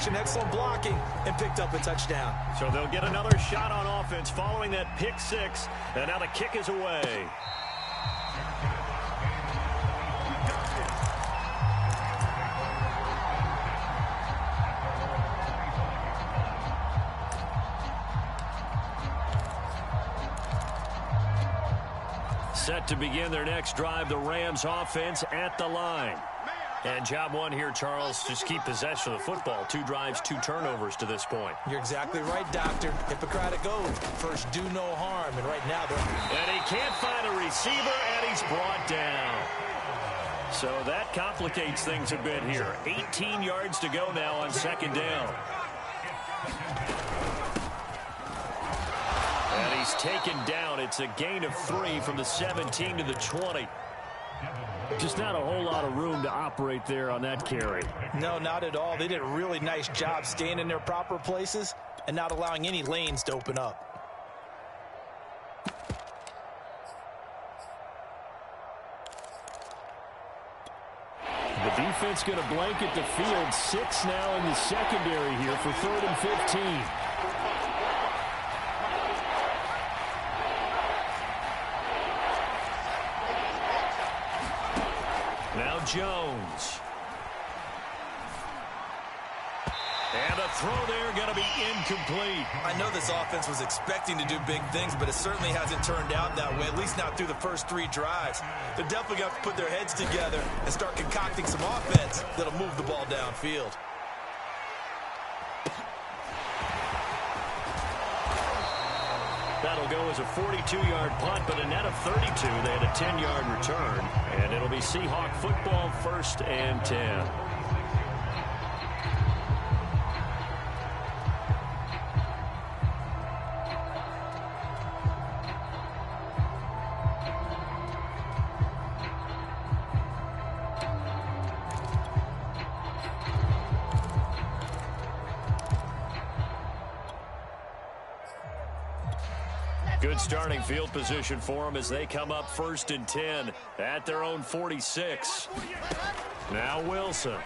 protection, excellent blocking, and picked up a touchdown. So they'll get another shot on offense following that pick six. And now the kick is away. Set to begin their next drive, the Rams offense at the line. And job one here, Charles, just keep possession of the football. 2 drives, 2 turnovers to this point. You're exactly right, Doctor. Hippocratic oath. First, do no harm. And right now, they're... And he can't find a receiver, and he's brought down. So that complicates things a bit here. 18 yards to go now on second down. And he's taken down. It's a gain of 3 from the 17 to the 20. Just not a whole lot of room to operate there on that carry. No, not at all. They did a really nice job staying in their proper places and not allowing any lanes to open up. The defense going to blanket the field. 6 now in the secondary here for 3rd and 15. Now Jones. And a throw there going to be incomplete. I know this offense was expecting to do big things, but it certainly hasn't turned out that way, at least not through the first 3 drives. They're definitely going to have to put their heads together and start concocting some offense that'll move the ball downfield. That'll go as a 42-yard punt, but a net of 32. They had a 10-yard return, and it'll be Seahawk football, 1st and 10. Good starting field position for them as they come up 1st and 10 at their own 46. Now Wilson.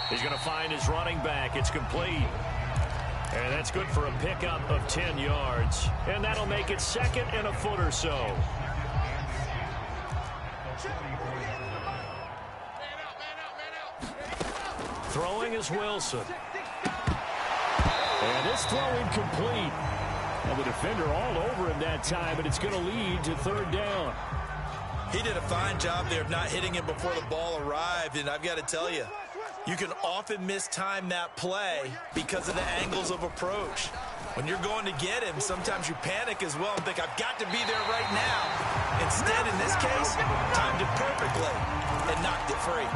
He's going to find his running back. It's complete. And that's good for a pickup of 10 yards. And that'll make it 2nd and a foot or so. Throwing is Wilson. And this throw incomplete. And the defender all over him that time, but it's going to lead to 3rd down. He did a fine job there of not hitting him before the ball arrived, and I've got to tell you, you can often mistime that play because of the angles of approach. When you're going to get him, sometimes you panic as well and think, I've got to be there right now. Instead, in this case, timed it perfectly and knocked it free.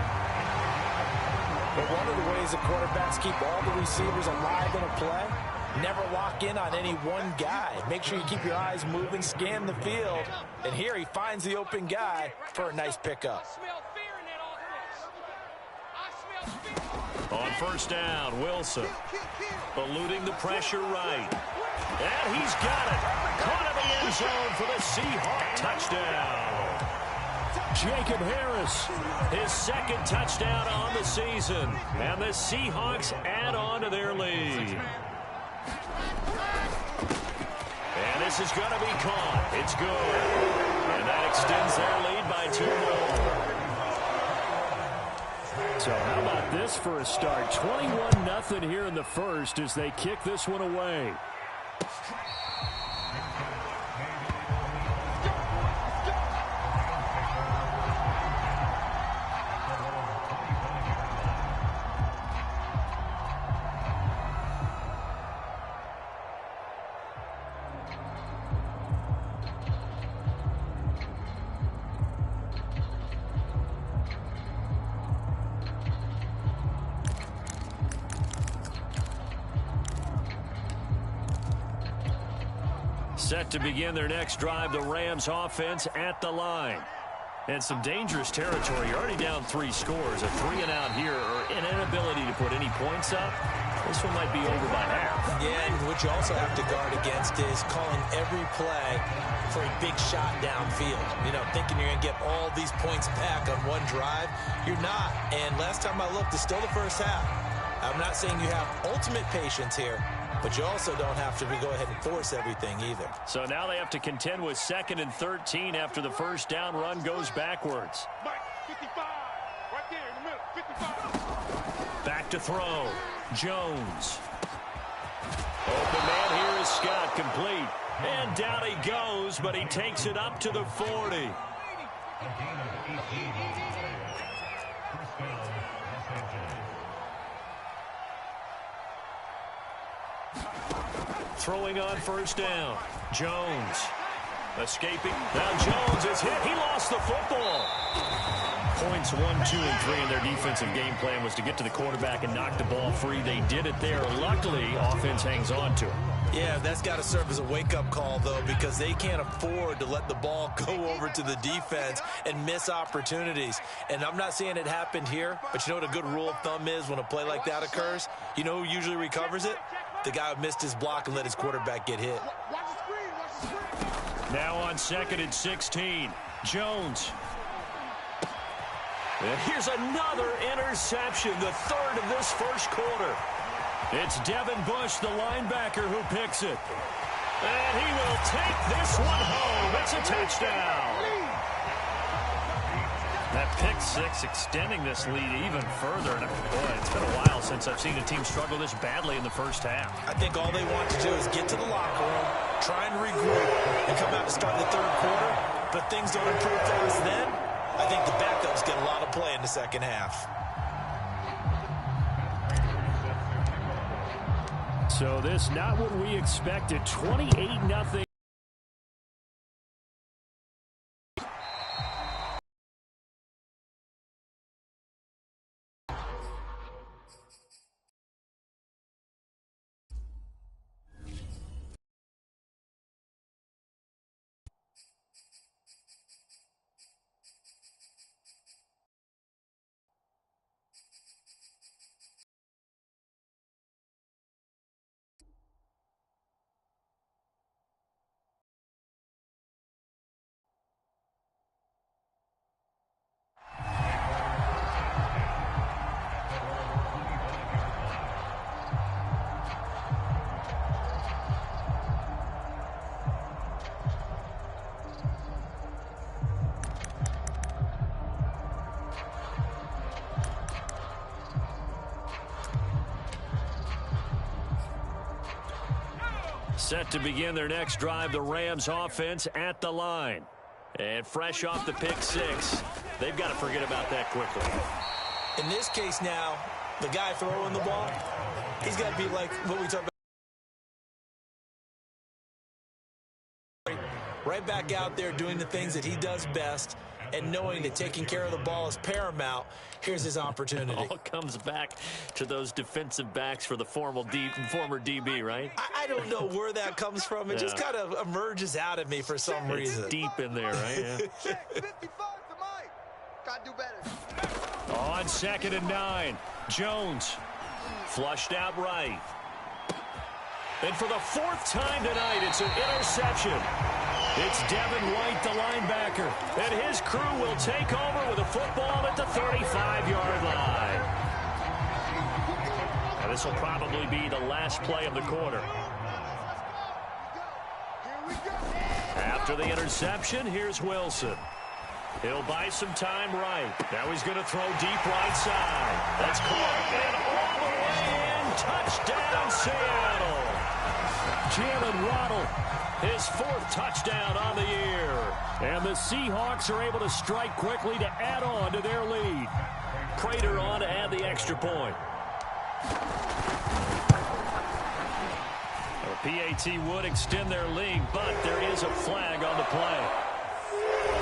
But one of the ways that quarterbacks keep all the receivers alive in a play, never lock in on any one guy. Make sure you keep your eyes moving, scan the field, and here he finds the open guy for a nice pickup. On 1st down, Wilson eluding the pressure right. And he's got it. Caught in the end zone for the Seahawk touchdown. Jacob Harris, his 2nd touchdown on the season. And the Seahawks add on to their lead. And this is going to be caught. It's good. And that extends their lead by 2 more. So how about this for a start? 21-0 here in the first as they kick this one away. Set to begin their next drive, the Rams offense at the line. And some dangerous territory. You're already down 3 scores. A 3-and-out here, or in an inability to put any points up, this one might be over by half. Yeah, and what you also have to guard against is calling every play for a big shot downfield. You know, thinking you're going to get all these points back on one drive. You're not. And last time I looked, it's still the first half. I'm not saying you have ultimate patience here, but you also don't have to go ahead and force everything either. So now they have to contend with 2nd and 13 after the first down run goes backwards. Mike, 55, right there in the middle, 55. Back to throw. Jones. Open man here is Scott, complete. And down he goes, but he takes it up to the 40. Throwing on first down. Jones. Escaping. Now Jones is hit. He lost the football. Points 1, 2, and 3 in their defensive game plan was to get to the quarterback and knock the ball free. They did it there. Luckily, offense hangs on to it. Yeah, that's got to serve as a wake-up call, though, because they can't afford to let the ball go over to the defense and miss opportunities. And I'm not saying it happened here, but you know what a good rule of thumb is when a play like that occurs? You know who usually recovers it? The guy who missed his block and let his quarterback get hit. Now on 2nd and 16, Jones. And here's another interception, the 3rd of this first quarter. It's Devin Bush, the linebacker, who picks it. And he will take this one home. It's a touchdown. That pick six extending this lead even further. And boy, it's been a while since I've seen a team struggle this badly in the first half. I think all they want to do is get to the locker room, try and regroup, and come out to start the 3rd quarter. But things don't improve for us then. I think the backups get a lot of play in the second half. So this not what we expected. 28-0. Set to begin their next drive, the Rams offense at the line. And fresh off the pick six, they've got to forget about that quickly. In this case now, the guy throwing the ball, he's got to be like what we talked about. Right back out there doing the things that he does best and knowing that taking care of the ball is paramount. Here's his opportunity. It all comes back to those defensive backs for the former DB, right? I don't know where that comes from. It just kind of emerges out of me for some reason. It's deep in there, right? Yeah. Gotta do better. On 2nd and 9, Jones flushed out right. And for the 4th time tonight, it's an interception. It's Devin White, the linebacker, and his crew will take over with a football at the 35-yard line. Now, this will probably be the last play of the quarter. After the interception, here's Wilson. He'll buy some time right. Now he's going to throw deep right side. That's caught, and all the way in. Touchdown, Seattle. Jalen Waddle, his 4th touchdown on the year. And the Seahawks are able to strike quickly to add on to their lead. Prater on to add the extra point. The PAT would extend their lead, but there is a flag on the play.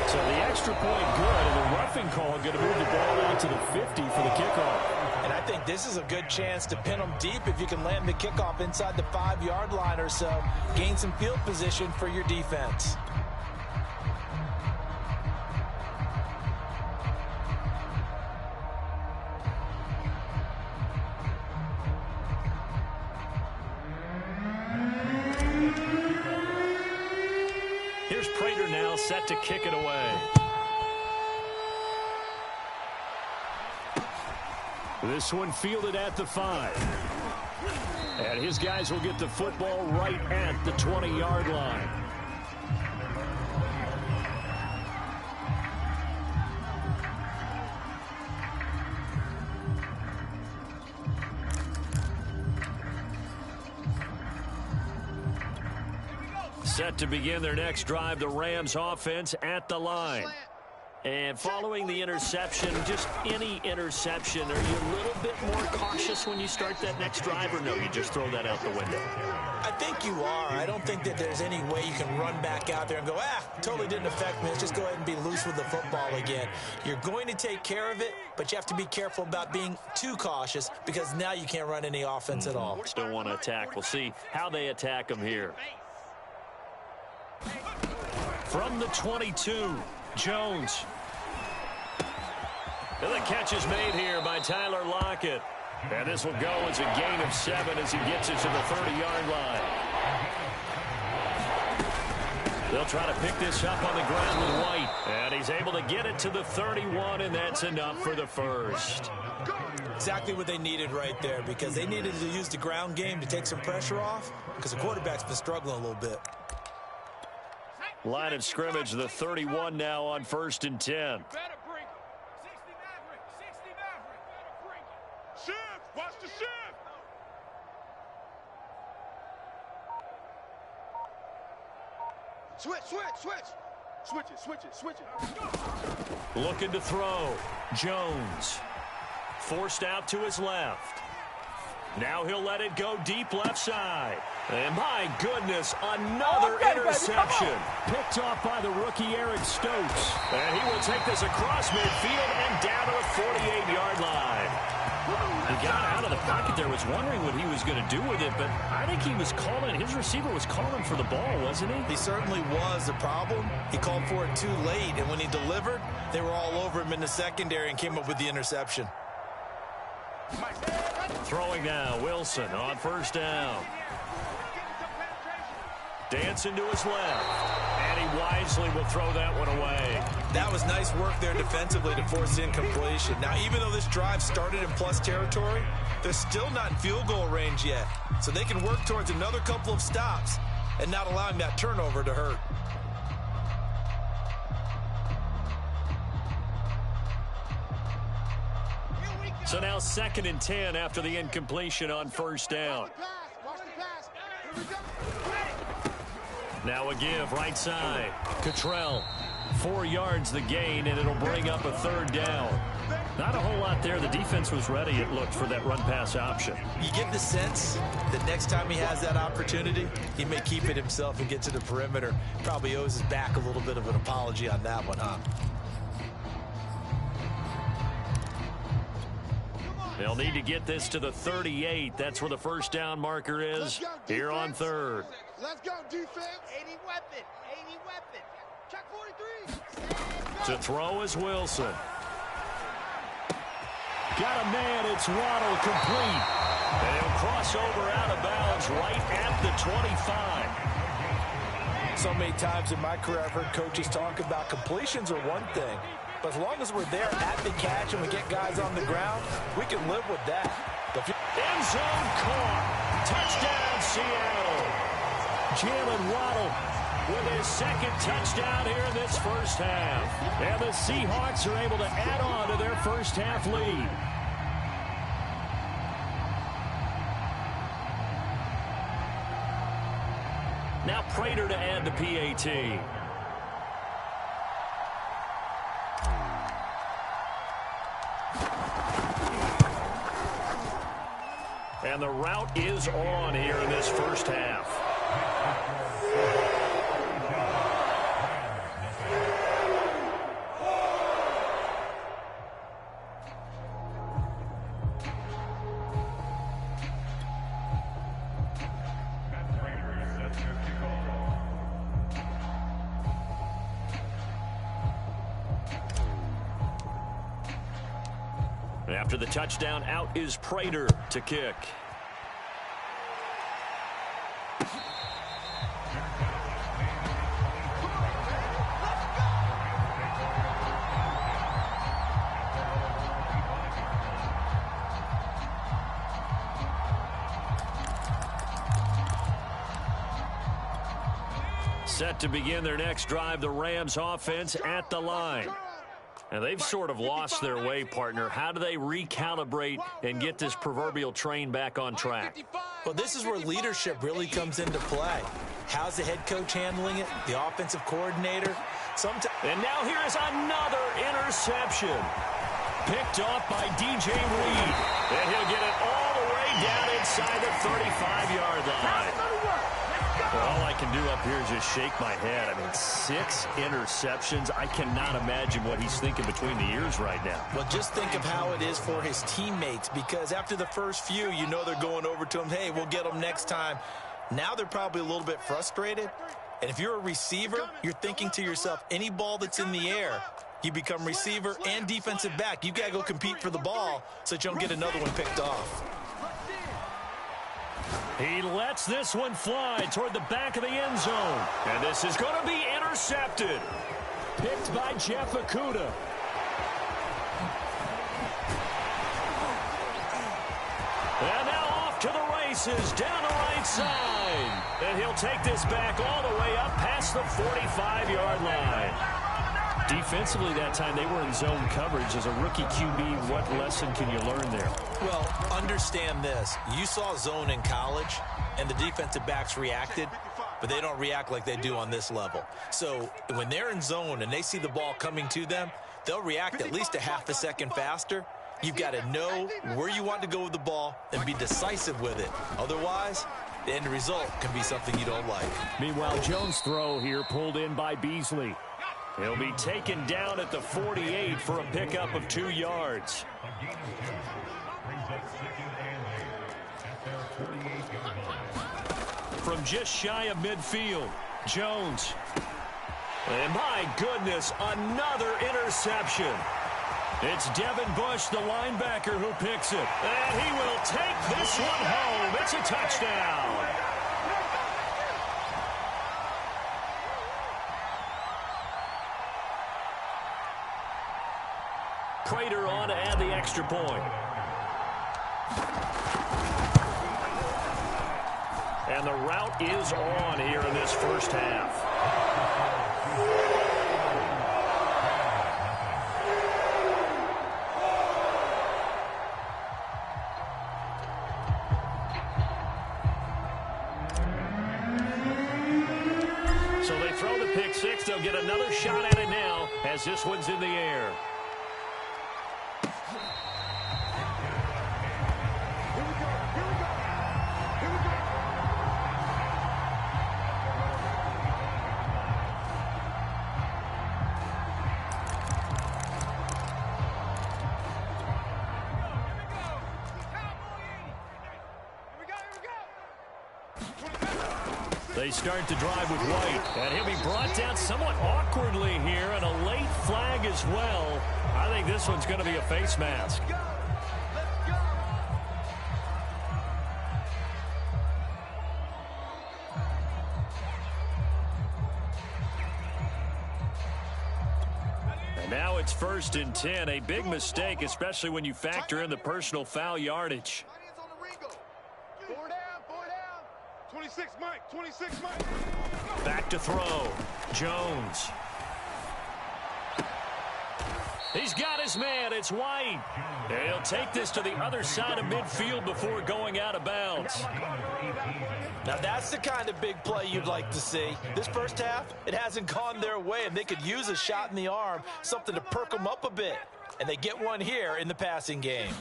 So the extra point good, and the roughing call going to move the ball out to the 50 for the kickoff. And I think this is a good chance to pin them deep if you can land the kickoff inside the 5-yard line or so. Gain some field position for your defense. set to kick it away. This one fielded at the 5. And his guys will get the football right at the 20-yard line. Set to begin their next drive, the Rams offense at the line. And following the interception, just any interception, are you a little bit more cautious when you start that next drive, or no, you just throw that out the window? I think you are. I don't think that there's any way you can run back out there and go, totally didn't affect me. Let's just go ahead and be loose with the football again. You're going to take care of it, but you have to be careful about being too cautious because now you can't run any offense at all. Still want to attack. We'll see how they attack them here. From the 22, Jones. And the catch is made here by Tyler Lockett. And this will go as a gain of 7 as he gets it to the 30-yard line. They'll try to pick this up on the ground with White. And he's able to get it to the 31, and that's enough for the first. Exactly what they needed right there, because they needed to use the ground game to take some pressure off, because the quarterback's been struggling a little bit. Line of scrimmage, the 31 now on 1st and 10. Shift! Watch the shift! Switch it. Looking to throw. Jones. Forced out to his left. Now he'll let it go deep left side. And my goodness, another interception. Picked off by the rookie Eric Stokes. And he will take this across midfield and down to the 48-yard line. He got out of the pocket there, was wondering what he was going to do with it, but I think he was calling, his receiver was calling for the ball, wasn't he? He certainly was. The problem, he called for it too late, and when he delivered, they were all over him in the secondary and came up with the interception. Throwing now, Wilson on 1st down. Dancing to his left, and he wisely will throw that one away. That was nice work there defensively to force incompletion. Now, even though this drive started in plus territory, they're still not in field goal range yet. So they can work towards another couple of stops and not allowing that turnover to hurt. So now 2nd and 10 after the incompletion on 1st down. Now a give right side. Cottrell, 4 yards the gain, and it'll bring up a 3rd down. Not a whole lot there. The defense was ready, it looked, for that run-pass option. You get the sense that next time he has that opportunity, he may keep it himself and get to the perimeter. Probably owes his back a little bit of an apology on that one, huh? They'll need to get this to the 38. That's where the 1st down marker is here on 3rd. Let's go, defense. 80 weapon. Check 43. To throw is Wilson. Got a man, it's Waddle, complete. And he'll cross over out of bounds right at the 25. So many times in my career I've heard coaches talk about completions are one thing, but as long as we're there at the catch and we get guys on the ground, we can live with that. End zone caught. Touchdown, Seattle. Jalen Waddle with his 2nd touchdown here in this 1st half. And the Seahawks are able to add on to their 1st half lead. Now Prater to add the PAT. And the route is on here in this 1st half. After the touchdown, out is Prater to kick. Set to begin their next drive, the Rams offense at the line. And they've sort of lost their way, partner. How do they recalibrate and get this proverbial train back on track? Well, this is where leadership really comes into play. How's the head coach handling it? The offensive coordinator? And now here is another interception. Picked off by DJ Reed. And he'll get it all the way down inside the 35-yard line. Well, all I can do up here is just shake my head. I mean, 6 interceptions. I cannot imagine what he's thinking between the ears right now. Well, just think of how it is for his teammates, because after the first few, you know they're going over to him, hey, we'll get them next time. Now they're probably a little bit frustrated. And if you're a receiver, you're thinking to yourself, any ball that's in the air, you become receiver and defensive back. You've got to go compete for the ball so that you don't get another one picked off. He lets this one fly toward the back of the end zone. And this is going to be intercepted. Picked by Jeff Okudah. And now off to the races down the right side. And he'll take this back all the way up past the 45-yard line. Defensively that time, they were in zone coverage. As a rookie QB, what lesson can you learn there? Well, understand this. You saw zone in college, and the defensive backs reacted, but they don't react like they do on this level. So when they're in zone and they see the ball coming to them, they'll react at least a half a second faster. You've got to know where you want to go with the ball and be decisive with it. Otherwise, the end result can be something you don't like. Meanwhile, Jones' throw here pulled in by Beasley. He'll be taken down at the 48 for a pickup of 2 yards. From just shy of midfield, Jones. And my goodness, another interception. It's Devin Bush, the linebacker, who picks it. And he will take this one home. It's a touchdown. Prater on to add the extra point. And the route is on here in this first half. So they throw the pick six. They'll get another shot at it now as this one's in the air. They start to drive with White, and he'll be brought down somewhat awkwardly here, and a late flag as well. I think this one's going to be a face mask. And now it's 1st and 10, a big mistake, especially when you factor in the personal foul yardage. 26, Mike. 26, Mike. Back to throw. Jones. He's got his man. It's White. And he'll take this to the other side of midfield before going out of bounds. Now, that's the kind of big play you'd like to see. This first half, it hasn't gone their way, and they could use a shot in the arm, something to perk them up a bit. And they get one here in the passing game.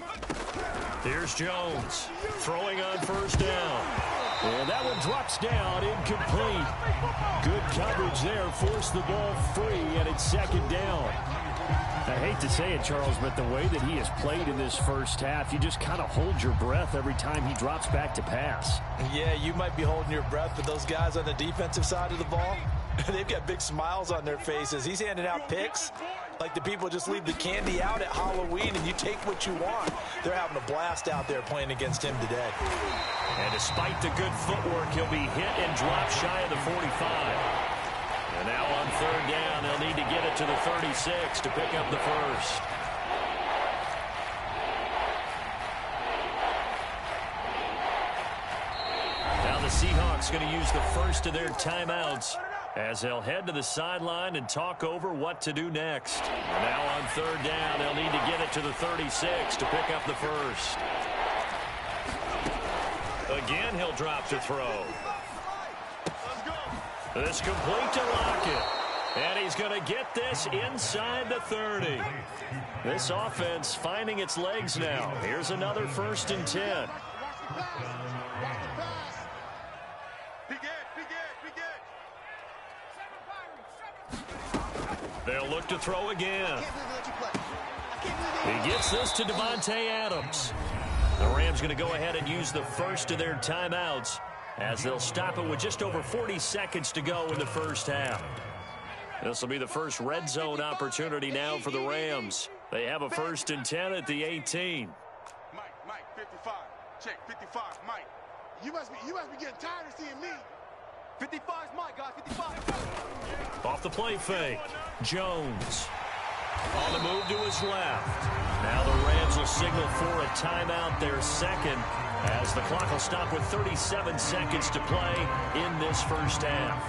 Here's Jones throwing on 1st down. And that one drops down, incomplete. Good coverage there, forced the ball free, and it's 2nd down. I hate to say it, Charles, but the way that he has played in this first half, you just kind of hold your breath every time he drops back to pass. Yeah, you might be holding your breath, but those guys on the defensive side of the ball, they've got big smiles on their faces. He's handing out picks like the people just leave the candy out at Halloween and you take what you want. They're having a blast out there playing against him today. And despite the good footwork, he'll be hit and dropped shy of the 45. And now on 3rd down, they'll need to get it to the 36 to pick up the first. Now the Seahawks going to use the first of their timeouts as they'll head to the sideline and talk over what to do next. Now on third down, they'll need to get it to the 36 to pick up the first. Again, he'll drop to throw. This complete to Lockett. And he's going to get this inside the 30. This offense finding its legs now. Here's another 1st and 10. They'll look to throw again. He gets this to Devontae Adams. The Rams going to go ahead and use the first of their timeouts as they'll stop it with just over 40 seconds to go in the first half. This will be the first red zone opportunity now for the Rams. They have a 1st and 10 at the 18. Mike, 55. Check, 55, Mike. You must be getting tired of seeing me. 55's Mike, guys, 55. Off the play fake. Jones on the move to his left. Now the Rams will signal for a timeout, their second, as the clock will stop with 37 seconds to play in this first half.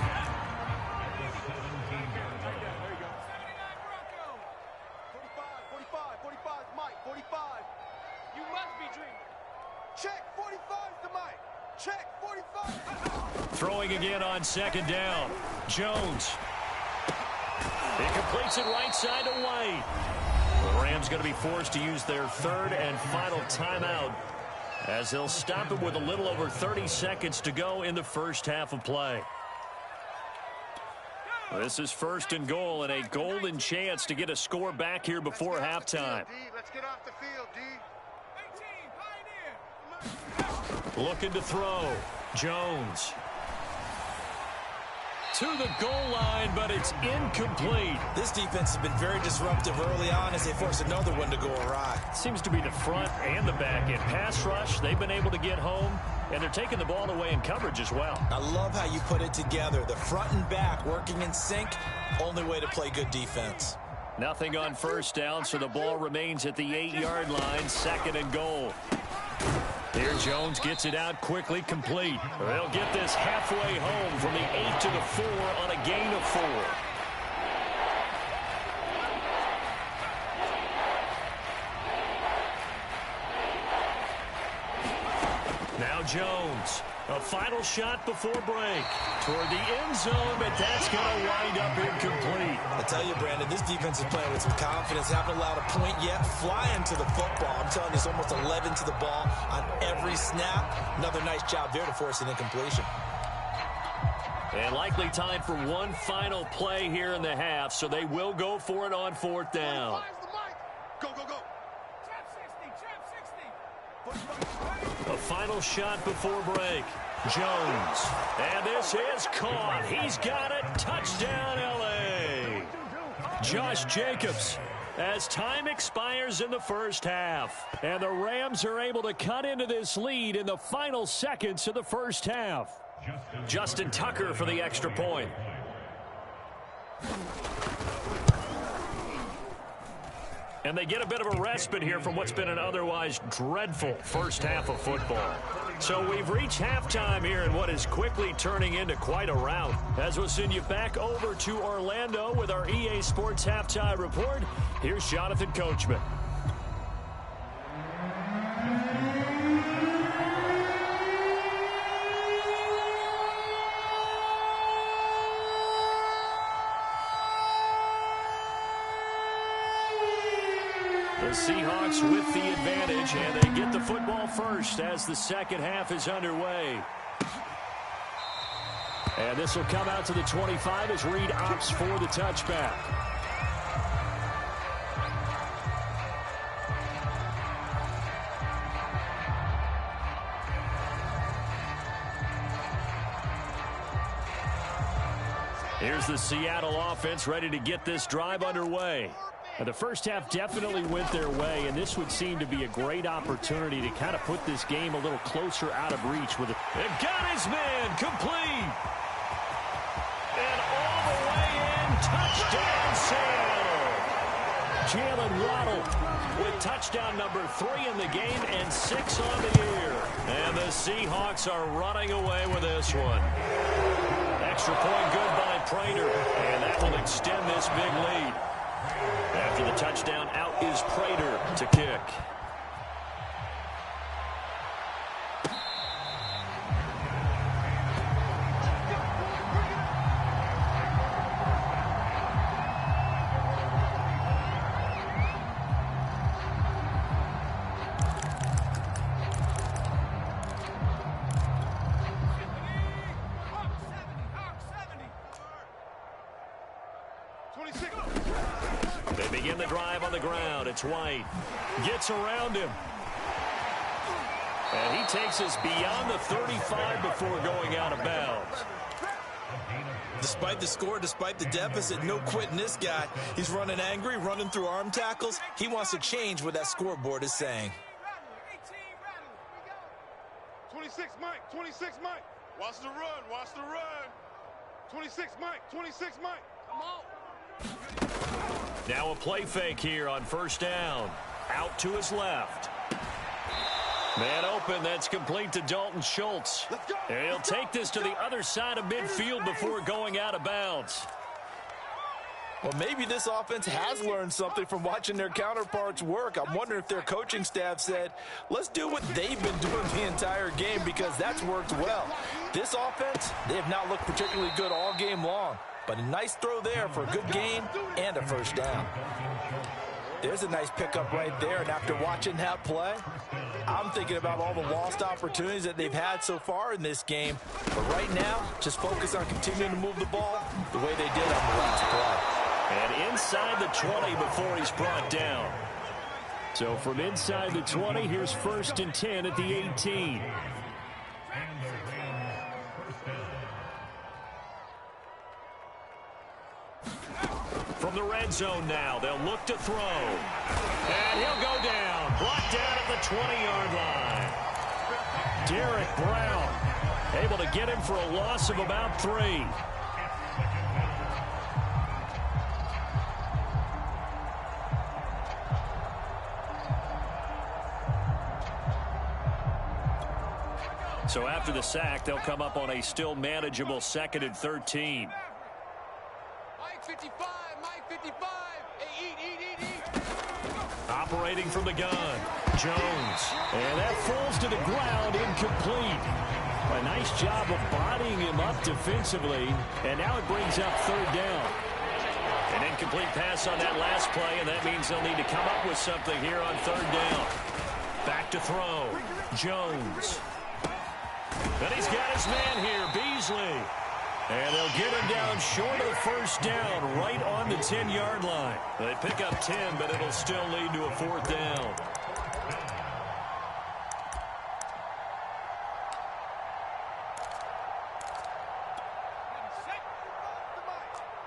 45's Mike, 45. You must be dreaming. Check, 45's the Mike. Check, 45. Throwing again on second down. Jones. He completes it right side to White. The Rams going to be forced to use their third and final timeout as they'll stop it with a little over 30 seconds to go in the first half of play. This is 1st and goal and a golden chance to get a score back here before halftime. Let's get off the field, D. 18, pioneer. Looking to throw. Jones. To the goal line, but it's incomplete. This defense has been very disruptive early on as they force another one to go awry. Seems to be the front and the back end. Pass rush, they've been able to get home, and they're taking the ball away in coverage as well. I love how you put it together. The front and back working in sync, only way to play good defense. Nothing on first down, so the ball remains at the 8-yard line, 2nd and goal. Here Jones gets it out quickly, complete. They'll get this halfway home from the 8 to the 4 on a gain of 4. Now Jones, a final shot before break. Toward the end zone, but that's going to wind up incomplete. I tell you, Brandon, this defense is playing with some confidence. Haven't allowed a point yet. Flying to the football. I'm telling you, it's almost 11 to the ball on every snap. Another nice job there to force an incompletion. And likely time for one final play here in the half, so they will go for it on 4th down. Go, go, go. A final shot before break. Jones. And this is caught. He's got it. Touchdown, L.A. Josh Jacobs. As time expires in the first half. And the Rams are able to cut into this lead in the final seconds of the first half. Justin Tucker for the extra point. And they get a bit of a respite here from what's been an otherwise dreadful first half of football. So we've reached halftime here in what is quickly turning into quite a rout. As we'll send you back over to Orlando with our EA Sports Halftime Report, here's Jonathan Coachman. The Seahawks with the advantage, and they get the football first as the second half is underway. And this will come out to the 25 as Reed opts for the touchback. Here's the Seattle offense ready to get this drive underway. Now, the first half definitely went their way, and this would seem to be a great opportunity to kind of put this game a little closer out of reach with it. And got his man complete. And all the way in, touchdown Seattle. Jalen Waddle with touchdown number 3 in the game and 6 on the year. And the Seahawks are running away with this one. extra point good by Prater, and that will extend this big lead. After the touchdown, out is Prater to kick. They begin the drive on the ground. It's White. Gets around him. And he takes us beyond the 35 before going out of bounds. Despite the score, despite the deficit, no quitting this guy. He's running angry, running through arm tackles. He wants to change what that scoreboard is saying. 26, Mike. 26, Mike. Watch the run. Watch the run. 26, Mike. 26, Mike. Come on. Now a play fake here on first down. Out to his left. Man open, that's complete to Dalton Schultz. And he'll take this to the other side of midfield before going out of bounds. Well, maybe this offense has learned something from watching their counterparts work. I'm wondering if their coaching staff said, let's do what they've been doing the entire game, because that's worked well. This offense, they have not looked particularly good all game long. But a nice throw there for a good gain and a first down. There's a nice pickup right there, and after watching that play, I'm thinking about all the lost opportunities that they've had so far in this game. But right now, just focus on continuing to move the ball the way they did on the last play. And inside the 20 before he's brought down. So from inside the 20, here's 1st and 10 at the 18. From the red zone now, they'll look to throw. And he'll go down. Brought down at the 20-yard line. Derek Brown able to get him for a loss of about 3. So after the sack, they'll come up on a still manageable 2nd and 13. Mike 55, Mike 55. Hey, eat. Operating from the gun, Jones. And that falls to the ground, incomplete. A nice job of bodying him up defensively. And now it brings up 3rd down. An incomplete pass on that last play, and that means they'll need to come up with something here on 3rd down. Back to throw, Jones. And he's got his man here, Beasley. And they'll get him down short of the first down, right on the 10-yard line. They pick up 10, but it'll still lead to a 4th down.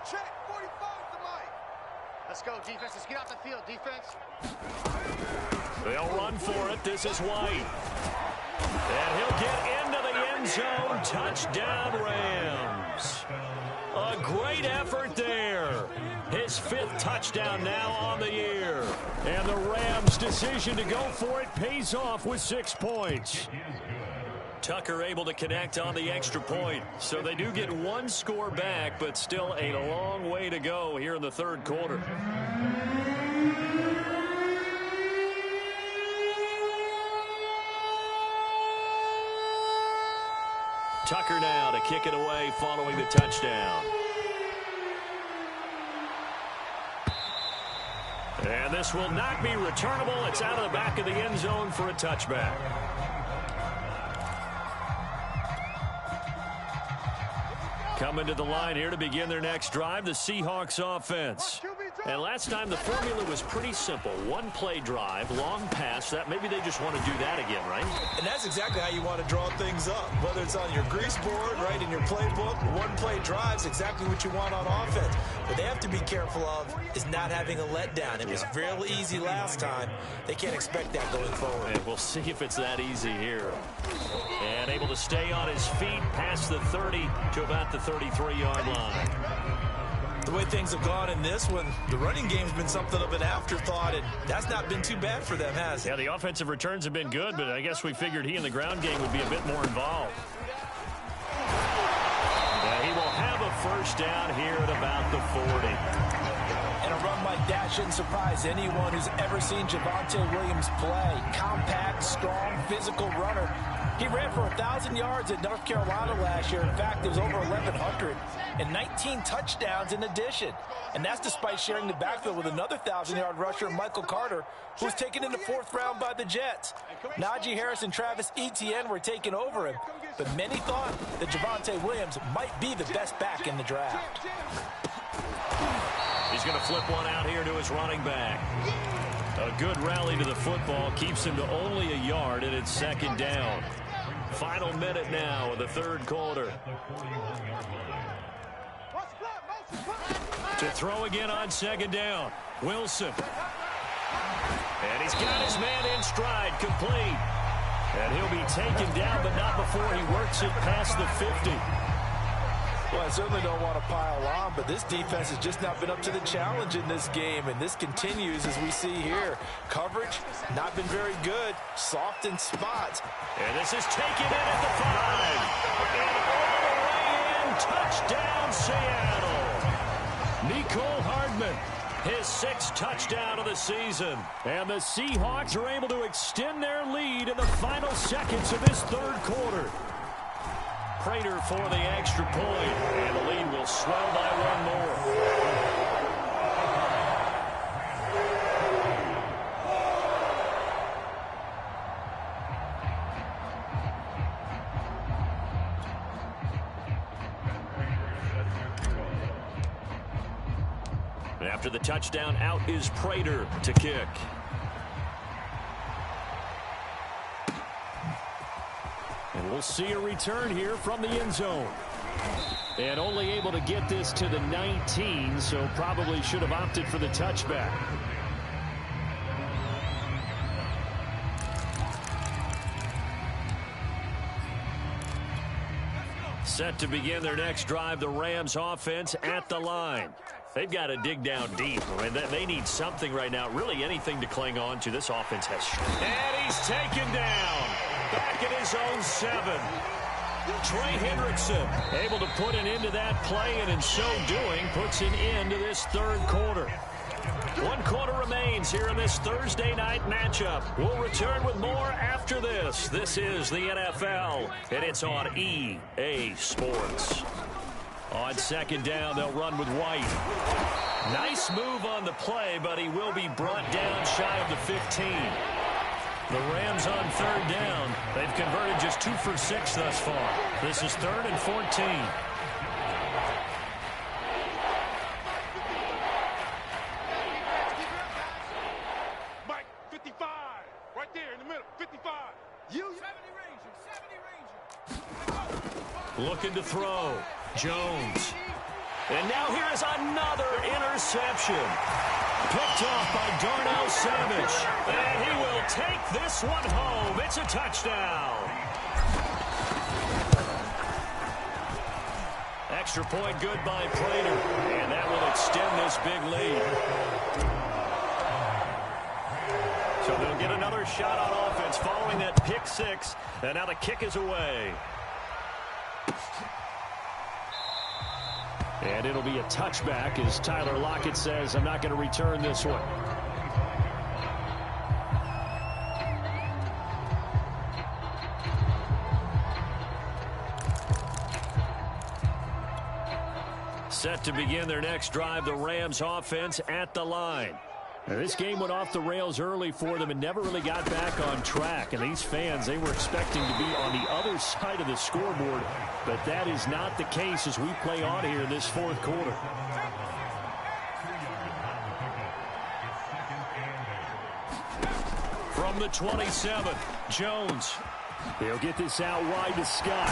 Check, 45 to Mike. Let's go, defense. Let's get off the field, defense. They'll run for it. This is White. And he'll get into the end zone. Touchdown, Rams. A great effort there. His 5th touchdown now on the year. And the Rams' decision to go for it pays off with 6 points. Tucker able to connect on the extra point. So they do get 1 score back, but still a long way to go here in the 3rd quarter. Tucker now to kick it away following the touchdown. And this will not be returnable. It's out of the back of the end zone for a touchback. Coming to the line here to begin their next drive, the Seahawks offense. And last time the formula was pretty simple. 1-play drive, long pass. That maybe they just want to do that again, right? And that's exactly how you want to draw things up. Whether it's on your grease board, right, in your playbook, 1-play drives, exactly what you want on offense. What they have to be careful of is not having a letdown. It was real easy last time. They can't expect that going forward. And we'll see if it's that easy here. And able to stay on his feet past the 30 to about the 33-yard line. The way things have gone in this one, the running game's been something of an afterthought, and that's not been too bad for them, has it? Yeah, the offensive returns have been good, but I guess we figured he in the ground game would be a bit more involved. Yeah, he will first down here at about the 40. And a run like that shouldn't surprise anyone who's ever seen Javonte Williams play. Compact, strong, physical runner. He ran for 1,000 yards at North Carolina last year. In fact, it was over 1,100 and 19 touchdowns in addition. And that's despite sharing the backfield with another 1,000-yard rusher, Michael Carter, who was taken in the 4th round by the Jets. Najee Harris and Travis Etienne were taking over him, but many thought that Javonte Williams might be the best back in the draft. He's going to flip one out here to his running back. A good rally to the football keeps him to only a yard, and it's 2nd down. Final minute now of the 3rd quarter. To throw again on 2nd down. Wilson. And he's got his man in stride, complete. And he'll be taken down, but not before he works it past the 50. Well, I certainly don't want to pile on, but this defense has just not been up to the challenge in this game, and this continues as we see here. Coverage, not been very good, soft in spots. And this is taken in at the 5. And all the way in, touchdown Seattle. Nicole Hardman, his 6th touchdown of the season. And the Seahawks are able to extend their lead in the final seconds of this 3rd quarter. Prater for the extra point, and the lead will swell by 1 more. After the touchdown, out is Prater to kick. And we'll see a return here from the end zone. And only able to get this to the 19, so probably should have opted for the touchback. Set to begin their next drive, the Rams offense at the line. They've got to dig down deep. I mean, they need something right now, really anything to cling on to. This offense has... And he's taken down. Back at his own 7. Trey Hendrickson able to put an end to that play, and in so doing puts an end to this 3rd quarter. 1 quarter remains here in this Thursday night matchup. We'll return with more after this. This is the NFL, and it's on EA Sports. On 2nd down, they'll run with White. Nice move on the play, but he will be brought down shy of the 15. The Rams on 3rd down. They've converted just 2 for 6 thus far. This is 3rd and 14. Mike, 55. Right there in the middle. 55. You 70 Ranger. Looking to throw. Jones. And now here is another interception. Picked off by Darnell Savage. And he will take this one home. It's a touchdown. Extra point good by Prater. And that will extend this big lead. So they'll get another shot on offense following that pick 6. And now the kick is away. And it'll be a touchback as Tyler Lockett says, I'm not going to return this one. Set to begin their next drive, the Rams offense at the line. Now, this game went off the rails early for them and never really got back on track. And these fans, they were expecting to be on the other side of the scoreboard. But that is not the case as we play on here in this 4th quarter. From the 27, Jones. He'll get this out wide to Scott.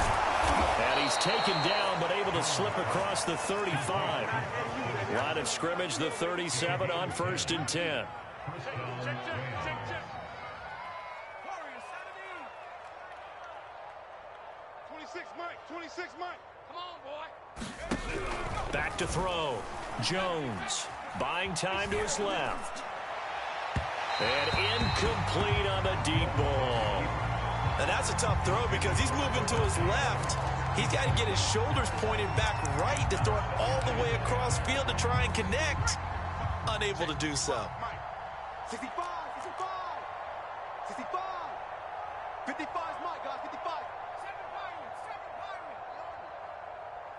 And he's taken down but able to slip across the 35. Line of scrimmage, the 37 on 1st and 10. 26, Mike. 26, Mike. Come on, boy. Back to throw. Jones buying time to his left. And incomplete on the deep ball. And that's a tough throw because he's moving to his left. He's got to get his shoulders pointed back right to throw it all the way across field to try and connect. Unable to do so. 65, 65, 65. 55 is Mike, guys, 55.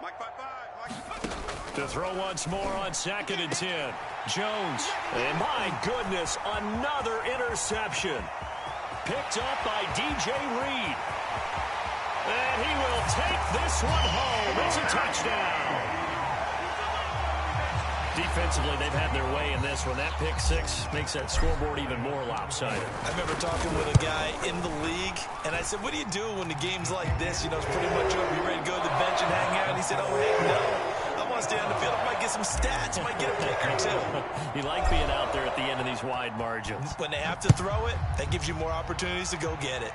Mike, 5-5, Mike. To throw once more on 2nd and 10. Jones. And my goodness, another interception. Picked up by DJ Reed. And he will take this one home. It's a touchdown. Defensively, they've had their way in this one. That pick six makes that scoreboard even more lopsided. I remember talking with a guy in the league, and I said, what do you do when the game's like this? You know, it's pretty much over. You ready to go to the bench and hang out? And he said, oh, heck no. I want to stay on the field. I might get some stats. I might get a pick or two. You like being out there at the end of these wide margins. When they have to throw it, that gives you more opportunities to go get it.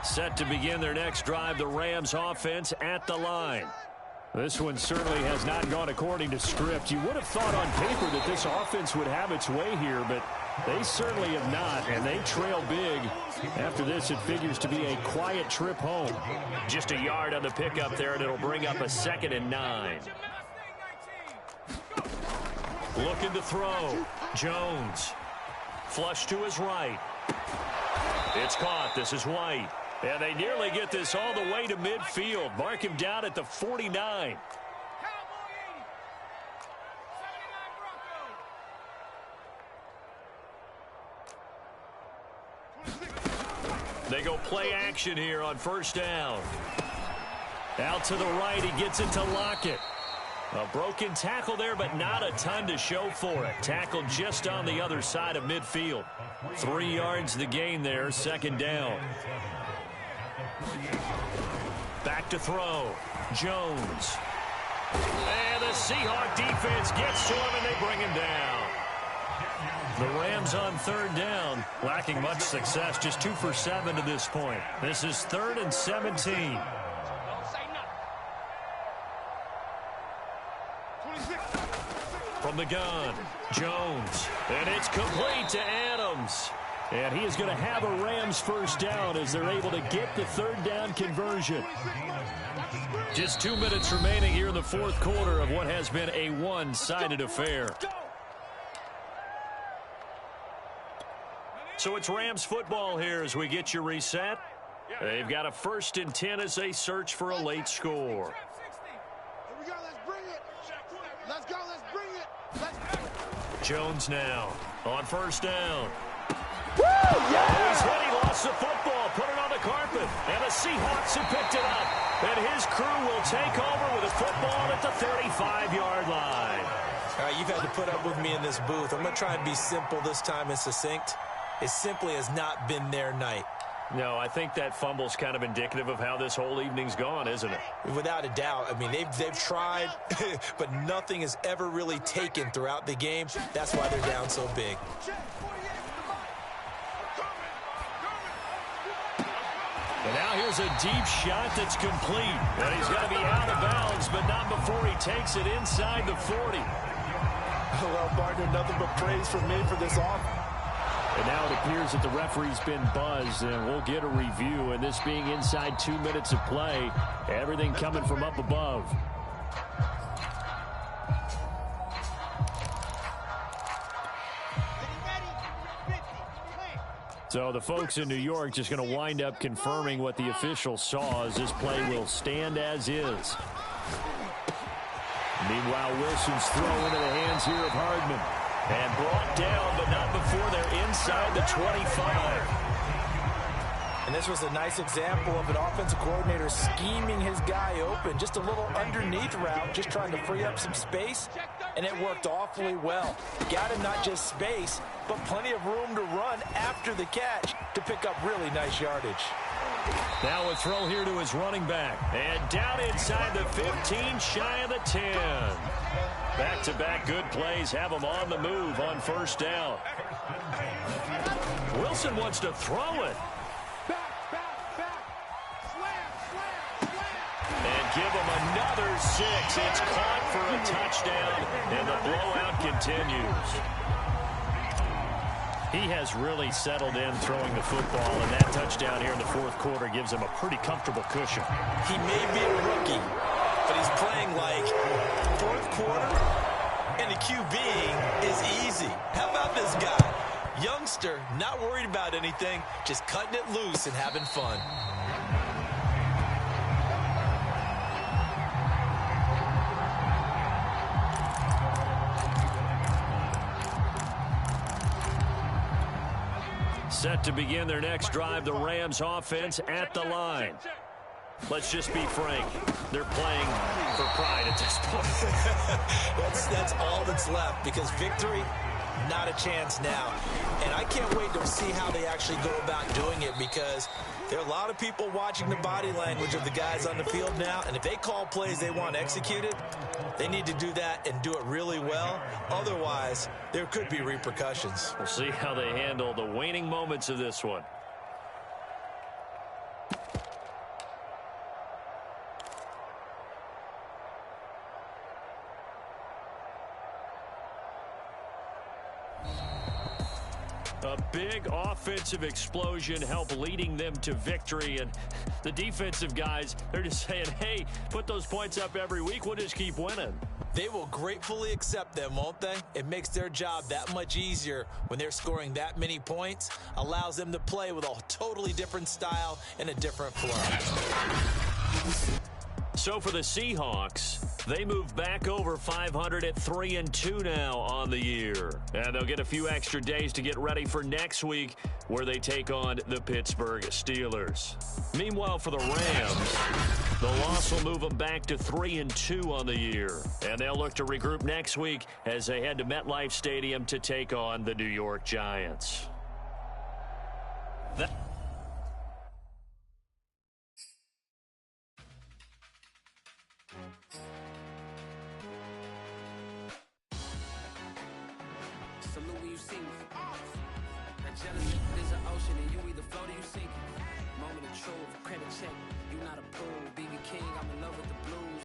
Set to begin their next drive, the Rams offense at the line. This one certainly has not gone according to script. You would have thought on paper that this offense would have its way here, but they certainly have not, and they trail big. After this, it figures to be a quiet trip home. Just a yard on the pickup there, and it'll bring up a 2nd and 9. Looking to throw. Jones. Flush to his right. It's caught. This is White. And they nearly get this all the way to midfield. Mark him down at the 49. They go play action here on 1st down. Out to the right, he gets it to Lockett. A broken tackle there, but not a ton to show for it. Tackled just on the other side of midfield. 3 yards the gain there, 2nd down. Back to throw. Jones. And the Seahawk defense gets to him, and they bring him down. The Rams on 3rd down, lacking much success, just 2 for 7 to this point. This is 3rd and 17. From the gun, Jones. And it's complete to Adams. And he is going to have a Rams 1st down as they're able to get the 3rd down conversion. Just 2 minutes remaining here in the 4th quarter of what has been a one-sided affair. So it's Rams football here as we get you reset. They've got a 1st and 10 as they search for a late score. Here we go, let's bring it. Let's go, let's bring it. Jones now on 1st down. Woo, yeah! He's hit, he lost the football, put it on the carpet, and the Seahawks have picked it up. And his crew will take over with a football at the 35-yard line. All right, you've had to put up with me in this booth. I'm going to try and be simple this time and succinct. It simply has not been their night. No, I think that fumble's kind of indicative of how this whole evening's gone, isn't it? Without a doubt. I mean, they've tried, but nothing has ever really taken throughout the game. That's why they're down so big. And now here's a deep shot that's complete. And he's got to be out of bounds, but not before he takes it inside the 40. Well, partner, nothing but praise from me for this offense. And now it appears that the referee's been buzzed, and we'll get a review. And this being inside 2 minutes of play, everything coming from up above. So the folks in New York just going to wind up confirming what the official saw, as this play will stand as is. Meanwhile, Wilson's throw into the hands here of Hardman. And brought down, but not before they're inside the 25. And this was a nice example of an offensive coordinator scheming his guy open. Just a little underneath route, just trying to free up some space, and it worked awfully well. Got him not just space, but plenty of room to run after the catch to pick up really nice yardage. Now a throw here to his running back. And down inside the 15, shy of the 10. Back-to-back good plays have him on the move on 1st down. Wilson wants to throw it. give him another 6. It's caught for a touchdown, and the blowout continues. He has really settled in throwing the football, and that touchdown here in the fourth quarter gives him a pretty comfortable cushion. He may be a rookie, but he's playing like fourth quarter, and the QBing is easy. How about this guy? Youngster, not worried about anything, just cutting it loose and having fun. Set to begin their next drive, the Rams offense at the line. Let's just be frank. They're playing for pride at this point. That's all that's left, because victory, not a chance now. And I can't wait to see how they actually go about doing it, because there are a lot of people watching the body language of the guys on the field now, and if they call plays they want executed, they need to do that and do it really well. Otherwise, there could be repercussions. We'll see how they handle the waning moments of this one. A big offensive explosion helped leading them to victory, and the defensive guys, they're just saying, hey, put those points up every week, we'll just keep winning. They will gratefully accept them, won't they? It makes their job that much easier when they're scoring that many points, allows them to play with a totally different style and a different flow. So for the Seahawks, they move back over 500 at 3-2 now on the year. And they'll get a few extra days to get ready for next week, where they take on the Pittsburgh Steelers. Meanwhile, for the Rams, the loss will move them back to 3-2 on the year. And they'll look to regroup next week as they head to MetLife Stadium to take on the New York Giants. Salute when you see me. That jealousy is an ocean, and you either float or you sink. Moment of truth, credit check. You not approved. BB King, I'm in love with the blues.